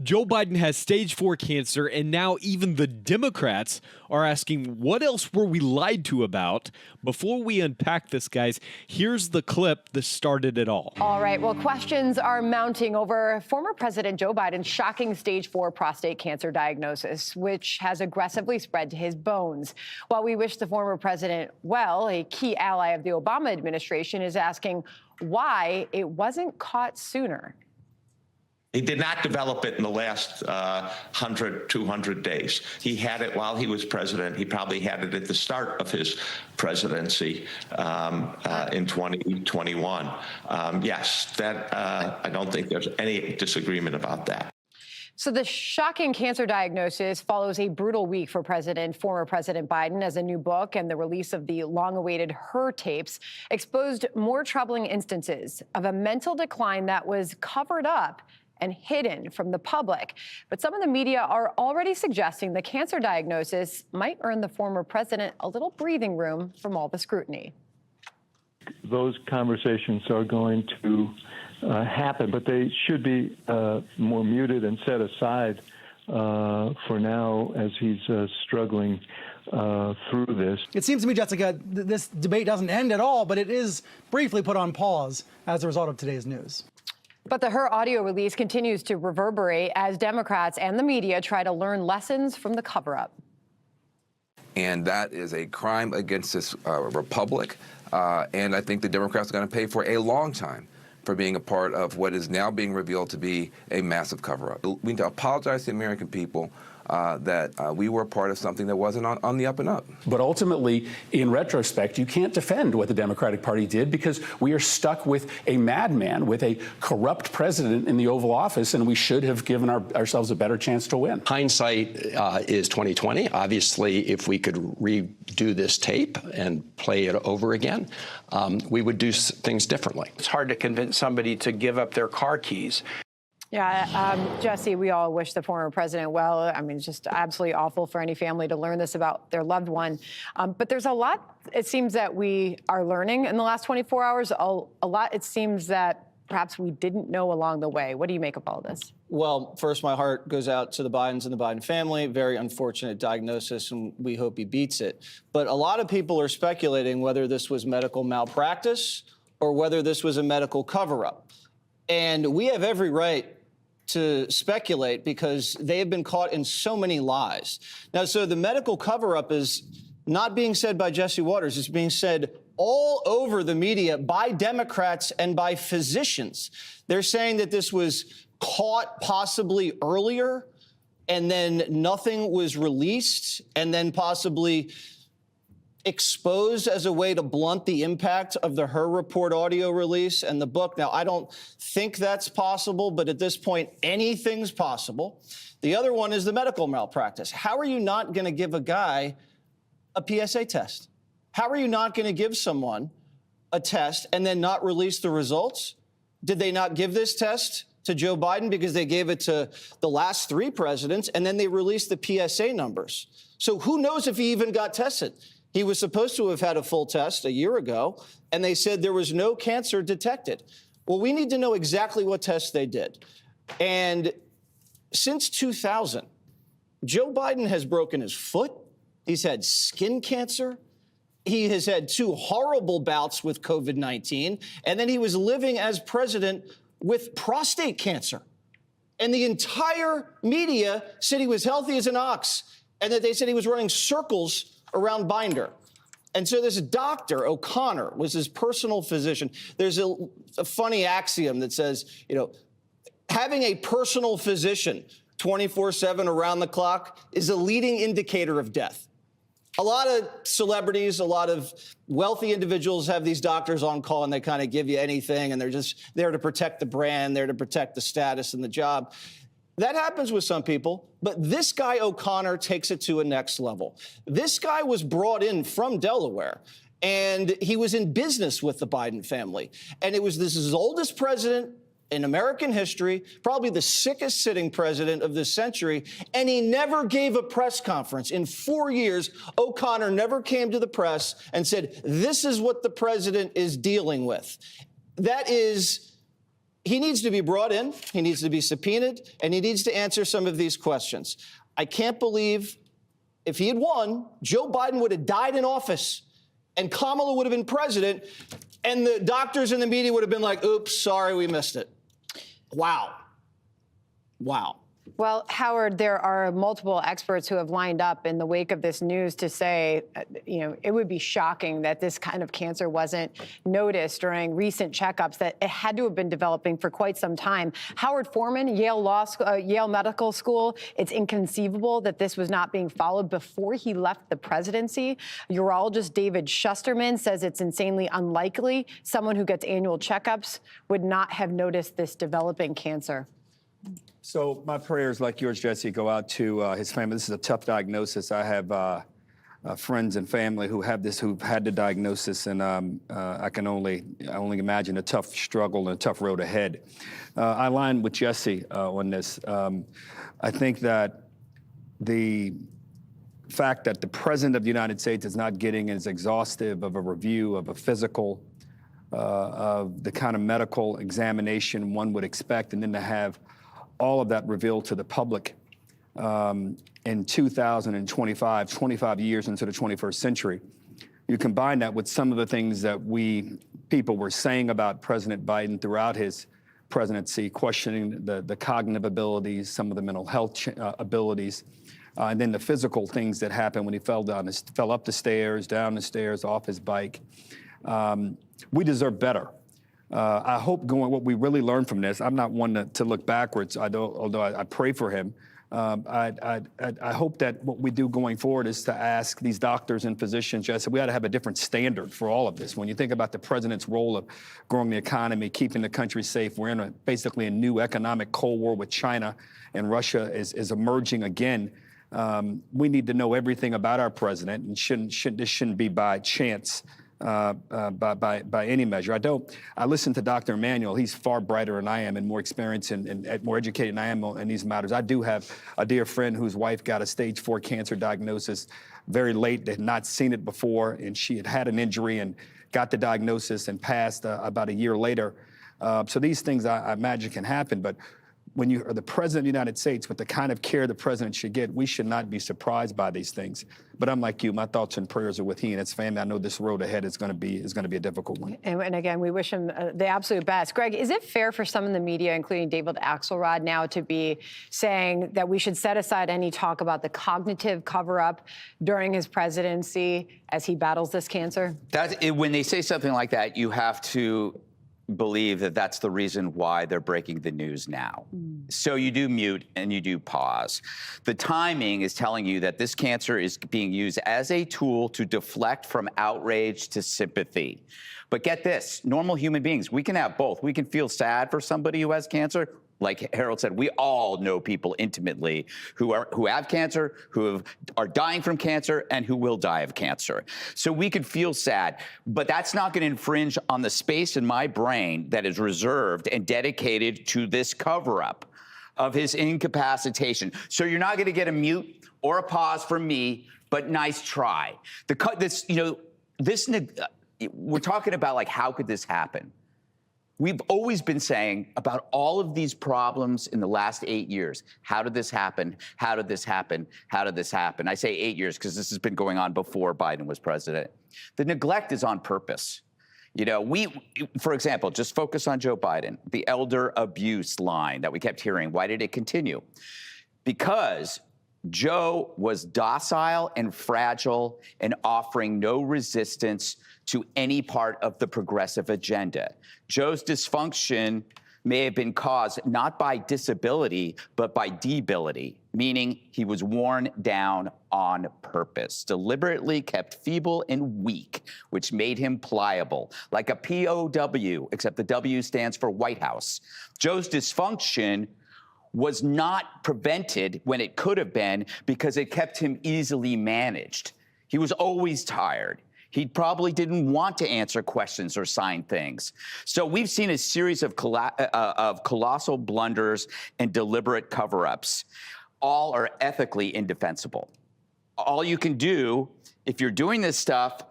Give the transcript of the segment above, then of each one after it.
Joe Biden has stage 4 cancer, and now even the Democrats are asking, what else were we lied to about? Before we unpack this, guys, here's the clip that started it all. All right. Well, questions are mounting over former President Joe Biden's shocking stage 4 prostate cancer diagnosis, which has aggressively spread to his bones. While we wish the former president well, a key ally of the Obama administration is asking why it wasn't caught sooner. He did not develop it in the last 100, 200 days. He had it while he was president. He probably had it at the start of his presidency in 2021. Yes, that I don't think there's any disagreement about that. So the shocking cancer diagnosis follows a brutal week for former President Biden, as a new book and the release of the long-awaited Her tapes exposed more troubling instances of a mental decline that was covered up and hidden from the public. But some of the media are already suggesting the cancer diagnosis might earn the former president a little breathing room from all the scrutiny. Those conversations are going to happen, but they should be more muted and set aside for now as he's struggling through this. It seems to me, Jessica, this debate doesn't end at all, but it is briefly put on pause as a result of today's news. But the Her audio release continues to reverberate as Democrats and the media try to learn lessons from the cover-up. And that is a crime against this republic. And I think the Democrats are going to pay for a long time for being a part of what is now being revealed to be a massive cover-up. We need to apologize to the American people that we were a part of something that wasn't on the up and up. But ultimately, in retrospect, you can't defend what the Democratic Party did because we are stuck with a madman, with a corrupt president in the Oval Office, and we should have given ourselves a better chance to win. Hindsight is 2020. Obviously, if we could redo this tape and play it over again, we would do things differently. It's hard to convince somebody to give up their car keys. Yeah, Jesse, we all wish the former president well. I mean, it's just absolutely awful for any family to learn this about their loved one. But there's a lot, it seems, that we are learning in the last 24 hours. A lot, it seems, that perhaps we didn't know along the way. What do you make of all this? Well, first, my heart goes out to the Bidens and the Biden family. Very unfortunate diagnosis, and we hope he beats it. But a lot of people are speculating whether this was medical malpractice or whether this was a medical cover-up. And we have every right to speculate because they have been caught in so many lies. Now, so the medical cover-up is not being said by Jesse Waters. It's being said all over the media by Democrats and by physicians. They're saying that this was caught possibly earlier, and then nothing was released, and then possibly exposed as a way to blunt the impact of the Her report audio release and the book. Now, I don't think that's possible, but at this point, anything's possible. The other one is the medical malpractice. How are you not going to give a guy a PSA test? How are you not going to give someone a test and then not release the results? Did they not give this test to Joe Biden because they gave it to the last 3 presidents, and then they released the PSA numbers? So who knows if he even got tested? He was supposed to have had a full test a year ago, and they said there was no cancer detected. Well, we need to know exactly what tests they did. And since 2000, Joe Biden has broken his foot. He's had skin cancer. He has had 2 horrible bouts with COVID-19. And then he was living as president with prostate cancer. And the entire media said he was healthy as an ox, and that they said he was running circles around Binder. And so this doctor, O'Connor, was his personal physician. There's a funny axiom that says, you know, having a personal physician 24/7 around the clock is a leading indicator of death. A lot of celebrities, a lot of wealthy individuals have these doctors on call, and they kind of give you anything, and they're just there to protect the brand, there to protect the status and the job. That happens with some people, but this guy O'Connor takes it to a next level. This guy was brought in from Delaware, and he was in business with the Biden family. And this is his oldest president in American history, probably the sickest sitting president of this century, and he never gave a press conference. In 4 years, O'Connor never came to the press and said, this is what the president is dealing with. That is he needs to be brought in, he needs to be subpoenaed, and he needs to answer some of these questions. I can't believe if he had won, Joe Biden would have died in office and Kamala would have been president, and the doctors and the media would have been like, oops, sorry, we missed it. Wow. Wow. Well, Howard, there are multiple experts who have lined up in the wake of this news to say, it would be shocking that this kind of cancer wasn't noticed during recent checkups, that it had to have been developing for quite some time. Howard Foreman, Yale Medical School, it's inconceivable that this was not being followed before he left the presidency. Urologist David Shusterman says it's insanely unlikely someone who gets annual checkups would not have noticed this developing cancer. So my prayers, like yours, Jesse, go out to his family. This is a tough diagnosis. I have friends and family who have this, who've had the diagnosis, and I can only imagine a tough struggle and a tough road ahead. I align with Jesse on this. I think that the fact that the President of the United States is not getting as exhaustive of a review of a physical, of the kind of medical examination one would expect, and then to have all of that revealed to the public in 2025, 25 years into the 21st century. You combine that with some of the things that people were saying about President Biden throughout his presidency, questioning the cognitive abilities, some of the mental health abilities, and then the physical things that happened when he fell up the stairs, down the stairs, off his bike. We deserve better. I hope what we really learn from this, I'm not one to look backwards, although I pray for him. I hope that what we do going forward is to ask these doctors and physicians, Jesse, we ought to have a different standard for all of this. When you think about the president's role of growing the economy, keeping the country safe, we're in basically a new economic Cold War with China, and Russia is emerging again. We need to know everything about our president, and this shouldn't be by chance. By any measure. I listen to Dr. Emanuel. He's far brighter than I am and more experienced and more educated than I am in these matters. I do have a dear friend whose wife got a stage 4 cancer diagnosis very late. They had not seen it before, and she had an injury and got the diagnosis and passed about a year later. So these things I imagine can happen, but when you are the president of the United States, with the kind of care the president should get, we should not be surprised by these things. But I'm like you, my thoughts and prayers are with he and his family. I know this road ahead is going to be a difficult one. And again, we wish him the absolute best. Greg, is it fair for some in the media, including David Axelrod now, to be saying that we should set aside any talk about the cognitive cover-up during his presidency as he battles this cancer? When they say something like that, you have to believe that that's the reason why they're breaking the news now. So you do mute and you do pause. The timing is telling you that this cancer is being used as a tool to deflect from outrage to sympathy. But get this, normal human beings, we can have both. We can feel sad for somebody who has cancer. Like Harold said, we all know people intimately who have cancer, who are dying from cancer, and who will die of cancer. So we could feel sad, but that's not going to infringe on the space in my brain that is reserved and dedicated to this cover-up of his incapacitation. So you're not going to get a mute or a pause from me, but nice try. We're talking about, like, how could this happen? We've always been saying about all of these problems in the last 8 years. How did this happen? How did this happen? How did this happen? I say 8 years because this has been going on before Biden was president. The neglect is on purpose. For example, just focus on Joe Biden, the elder abuse line that we kept hearing. Why did it continue? Because Joe was docile and fragile and offering no resistance to any part of the progressive agenda. Joe's dysfunction may have been caused not by disability, but by debility, meaning he was worn down on purpose, deliberately kept feeble and weak, which made him pliable, like a POW, except the W stands for White House. Joe's dysfunction was not prevented when it could have been because it kept him easily managed. He was always tired. He probably didn't want to answer questions or sign things. So we've seen a series of colossal blunders and deliberate cover-ups. All are ethically indefensible. All you can do, if you're doing this stuff,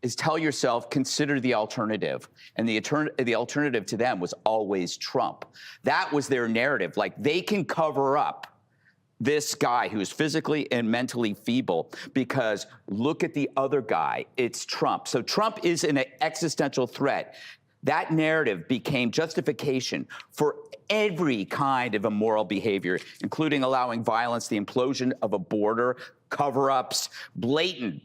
is tell yourself, consider the alternative. And the alternative to them was always Trump. That was their narrative. Like, they can cover up this guy who's physically and mentally feeble because look at the other guy, it's Trump. So Trump is an existential threat. That narrative became justification for every kind of immoral behavior, including allowing violence, the implosion of a border, cover-ups, blatant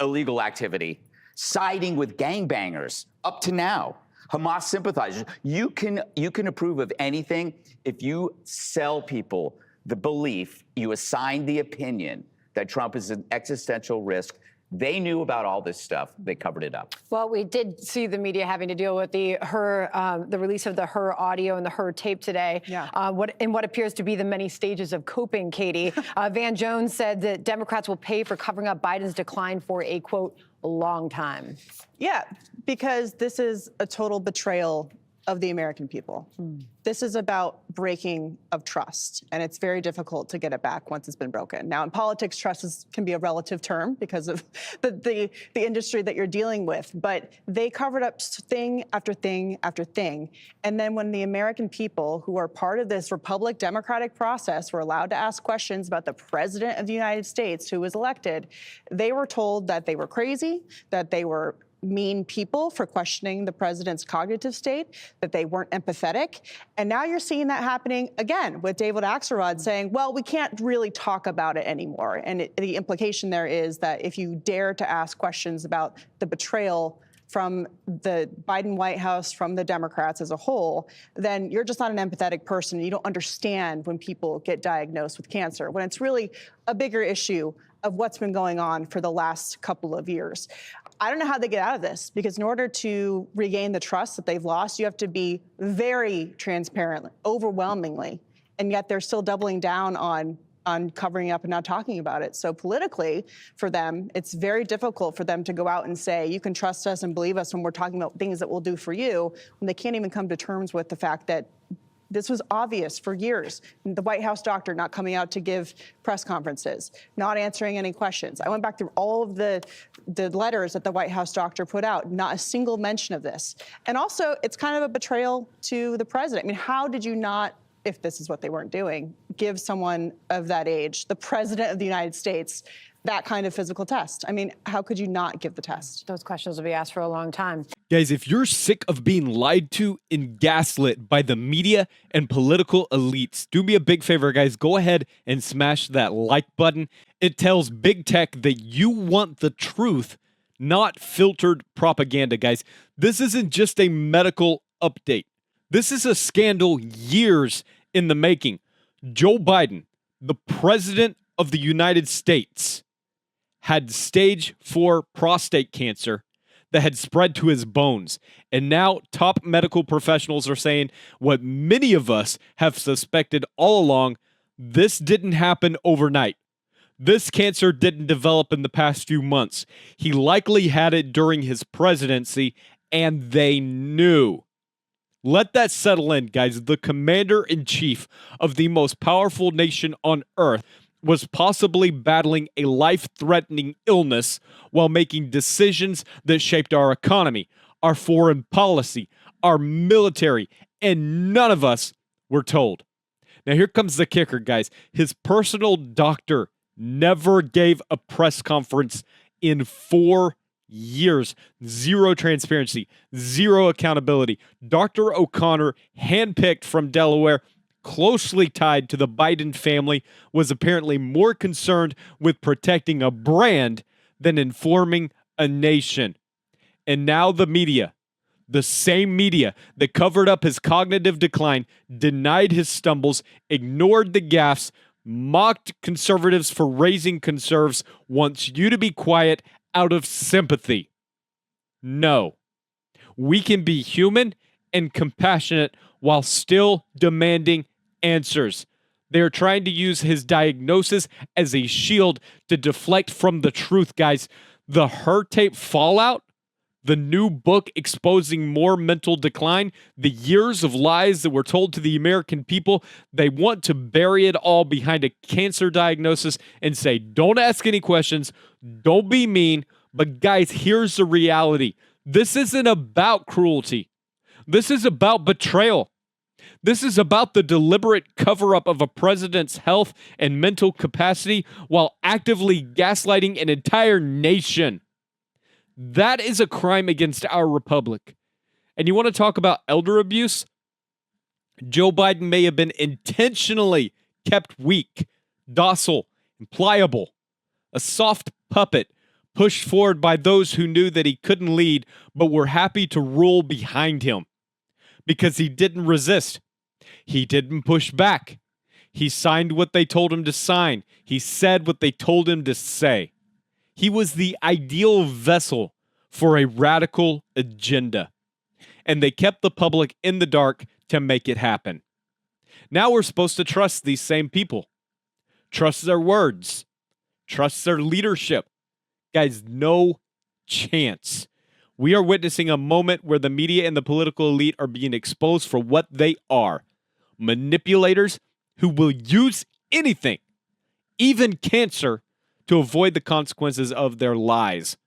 illegal activity, siding with gangbangers up to now. Hamas sympathizers. You can approve of anything if you sell people the belief, you assign the opinion that Trump is an existential risk. They knew about all this stuff. They covered it up. Well, we did see the media having to deal with the release of the her audio and the her tape today. Yeah. What appears to be the many stages of coping, Katie. Van Jones said that Democrats will pay for covering up Biden's decline for a, quote, long time. Yeah, because this is a total betrayal of the American people. This is about breaking of trust, and it's very difficult to get it back once it's been broken. Now, in politics, trust can be a relative term because of the industry that you're dealing with, but they covered up thing after thing after thing. And then when the American people who are part of this Republic Democratic process were allowed to ask questions about the President of the United States who was elected, they were told that they were crazy, that they were mean people for questioning the president's cognitive state, that they weren't empathetic. And now you're seeing that happening again with David Axelrod saying, well, we can't really talk about it anymore. And the implication there is that if you dare to ask questions about the betrayal from the Biden White House, from the Democrats as a whole, then you're just not an empathetic person. You don't understand when people get diagnosed with cancer, when it's really a bigger issue of what's been going on for the last couple of years. I don't know how they get out of this, because in order to regain the trust that they've lost, you have to be very transparent, overwhelmingly, and yet they're still doubling down on covering up and not talking about it. So politically, for them, it's very difficult for them to go out and say, you can trust us and believe us when we're talking about things that we'll do for you, when they can't even come to terms with the fact that this was obvious for years. The White House doctor not coming out to give press conferences, not answering any questions. I went back through all of the letters that the White House doctor put out, not a single mention of this. And also, it's kind of a betrayal to the president. I mean, how did you not, if this is what they weren't doing, give someone of that age, the president of the United States, that kind of physical test? I mean, how could you not give the test? Those questions will be asked for a long time. Guys, if you're sick of being lied to and gaslit by the media and political elites, do me a big favor, guys. Go ahead and smash that like button. It tells big tech that you want the truth, not filtered propaganda, guys. This isn't just a medical update. This is a scandal years in the making. Joe Biden, the president of the United States, had stage 4 prostate cancer that had spread to his bones. And now top medical professionals are saying what many of us have suspected all along: this didn't happen overnight. This cancer didn't develop in the past few months. He likely had it during his presidency, and they knew. Let that settle in, guys. The commander-in-chief of the most powerful nation on earth was possibly battling a life-threatening illness while making decisions that shaped our economy, our foreign policy, our military, and none of us were told. Now here comes the kicker, guys. His personal doctor never gave a press conference in 4 years. Zero transparency, zero accountability. Dr. O'Connor, handpicked from Delaware, closely tied to the Biden family, was apparently more concerned with protecting a brand than informing a nation. And now the media, the same media that covered up his cognitive decline, denied his stumbles, ignored the gaffes, mocked conservatives for raising conserves, wants you to be quiet out of sympathy. No. We can be human and compassionate while still demanding answers. They are trying to use his diagnosis as a shield to deflect from the truth, guys. The her tape fallout, the new book exposing more mental decline, the years of lies that were told to the American people, they want to bury it all behind a cancer diagnosis and say, don't ask any questions, don't be mean, But guys, here's the reality. This isn't about cruelty. This is about betrayal. This is about the deliberate cover-up of a president's health and mental capacity while actively gaslighting an entire nation. That is a crime against our republic. And you want to talk about elder abuse? Joe Biden may have been intentionally kept weak, docile, and pliable, a soft puppet pushed forward by those who knew that he couldn't lead but were happy to rule behind him because he didn't resist. He didn't push back. He signed what they told him to sign. He said what they told him to say. He was the ideal vessel for a radical agenda. And they kept the public in the dark to make it happen. Now we're supposed to trust these same people. Trust their words. Trust their leadership. Guys, no chance. We are witnessing a moment where the media and the political elite are being exposed for what they are. Manipulators who will use anything, even cancer, to avoid the consequences of their lies.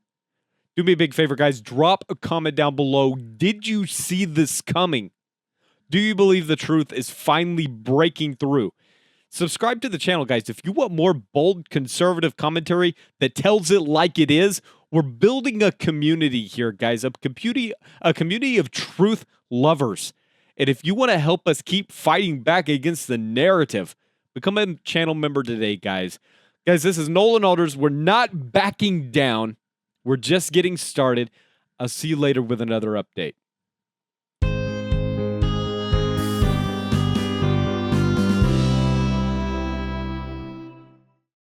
Do me a big favor, guys. Drop a comment down below. Did you see this coming? Do you believe the truth is finally breaking through? Subscribe to the channel, guys. If you want more bold conservative commentary that tells it like it is, we're building a community here, guys. A community of truth lovers. And if you want to help us keep fighting back against the narrative, become a channel member today, guys. Guys, this is Nolan Alders. We're not backing down. We're just getting started. I'll see you later with another update.